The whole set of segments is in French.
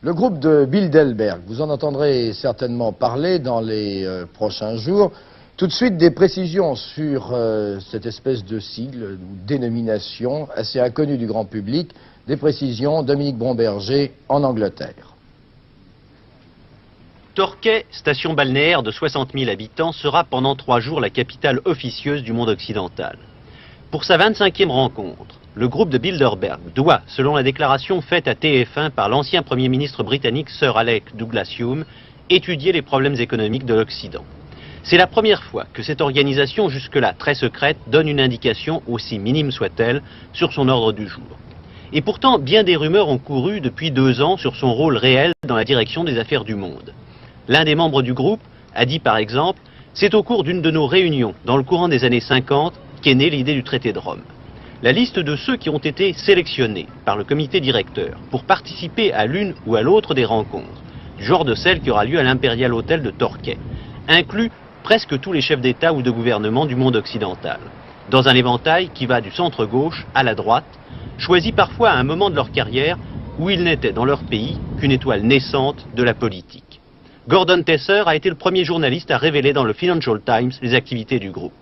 Le groupe de Bilderberg, vous en entendrez certainement parler dans les prochains jours. Tout de suite, des précisions sur cette espèce de sigle ou dénomination assez inconnue du grand public. Des précisions, Dominique Bromberger en Angleterre. Torquay, station balnéaire de 60 000 habitants, sera pendant 3 jours la capitale officieuse du monde occidental. Pour sa 25e rencontre, le groupe de Bilderberg doit, selon la déclaration faite à TF1 par l'ancien Premier ministre britannique Sir Alec Douglas-Home, étudier les problèmes économiques de l'Occident. C'est la première fois que cette organisation, jusque-là très secrète, donne une indication, aussi minime soit-elle, sur son ordre du jour. Et pourtant, bien des rumeurs ont couru depuis 2 ans sur son rôle réel dans la direction des affaires du monde. L'un des membres du groupe a dit par exemple « C'est au cours d'une de nos réunions, dans le courant des années 50, qu'est née l'idée du traité de Rome ». La liste de ceux qui ont été sélectionnés par le comité directeur pour participer à l'une ou à l'autre des rencontres, du genre de celle qui aura lieu à l'Imperial Hotel de Torquay, inclut presque tous les chefs d'État ou de gouvernement du monde occidental, dans un éventail qui va du centre-gauche à la droite, choisi parfois à un moment de leur carrière où ils n'étaient dans leur pays qu'une étoile naissante de la politique. Gordon Tesser a été le premier journaliste à révéler dans le Financial Times les activités du groupe.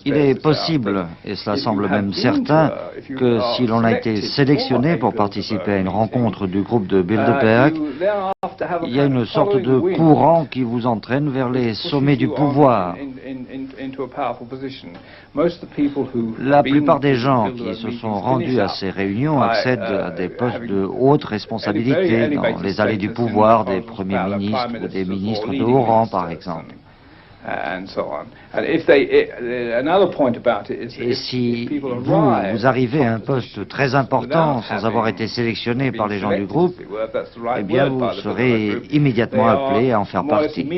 Il est possible, et cela semble même certain, que si l'on a été sélectionné pour participer à une rencontre du groupe de Bilderberg, il y a une sorte de courant qui vous entraîne vers les sommets du pouvoir. La plupart des gens qui se sont rendus à ces réunions accèdent à des postes de haute responsabilité dans les allées du pouvoir des premiers ministres ou des ministres de haut rang, par exemple. Et si vous arrivez à un poste très important sans avoir été sélectionné par les gens du groupe, eh bien vous serez immédiatement appelé à en faire partie.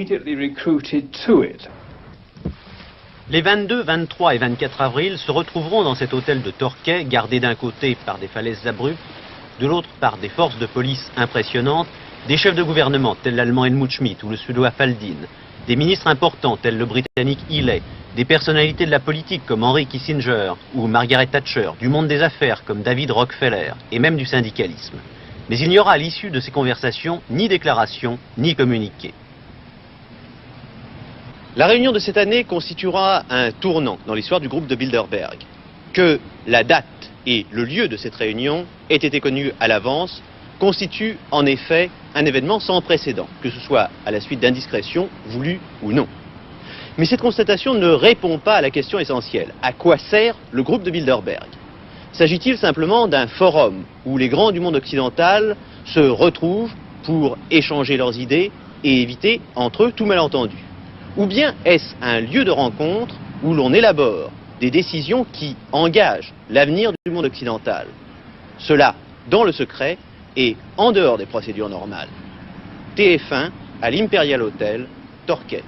Les 22, 23 et 24 avril se retrouveront dans cet hôtel de Torquay, gardé d'un côté par des falaises abruptes, de l'autre par des forces de police impressionnantes, des chefs de gouvernement tels l'allemand Helmut Schmidt ou le suédois Faldin, des ministres importants tels le britannique Healey, des personnalités de la politique comme Henry Kissinger ou Margaret Thatcher, du monde des affaires comme David Rockefeller et même du syndicalisme. Mais il n'y aura à l'issue de ces conversations ni déclaration ni communiqué. La réunion de cette année constituera un tournant dans l'histoire du groupe de Bilderberg. Que la date et le lieu de cette réunion aient été connus à l'avance constitue en effet un événement sans précédent, que ce soit à la suite d'indiscrétions voulues ou non. Mais cette constatation ne répond pas à la question essentielle. À quoi sert le groupe de Bilderberg? S'agit-il simplement d'un forum où les grands du monde occidental se retrouvent pour échanger leurs idées et éviter entre eux tout malentendu? Ou bien est-ce un lieu de rencontre où l'on élabore des décisions qui engagent l'avenir du monde occidental? Cela dans le secret et en dehors des procédures normales. TF1 à l'Imperial Hotel, Torquay.